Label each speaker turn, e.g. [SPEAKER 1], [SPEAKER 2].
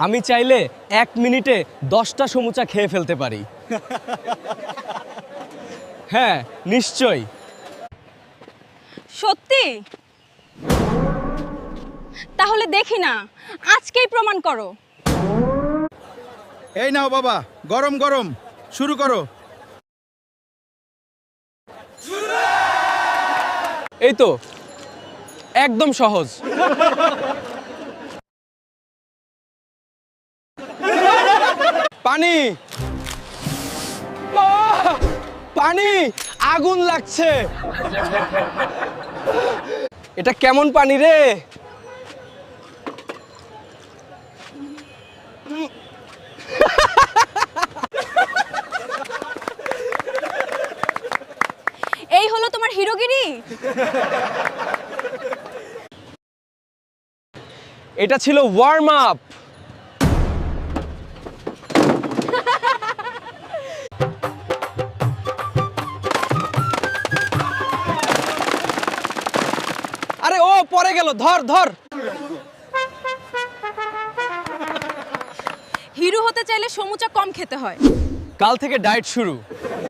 [SPEAKER 1] আমি চাইলে 1 মিনিটে 10টা সমুচা খেয়ে ফেলতে পারি। হ্যাঁ, নিশ্চয়ই।
[SPEAKER 2] সত্যি? তাহলে দেখি না, আজকেই প্রমাণ করো।
[SPEAKER 3] এই নাও বাবা, গরম গরম শুরু করো।
[SPEAKER 1] এই তো, একদম সহজ। পানি, পানি, আগুন লাগছে। এটা কেমন পানি রে?
[SPEAKER 2] এই হলো তোমার হিরোগিরি?
[SPEAKER 1] এটা ছিল ওয়ার্ম আপ। আরে ও পড়ে গেল, ধর ধর।
[SPEAKER 2] হিরো হতে চাইলে সমুচা কম খেতে হয়।
[SPEAKER 1] কাল থেকে ডায়েট শুরু।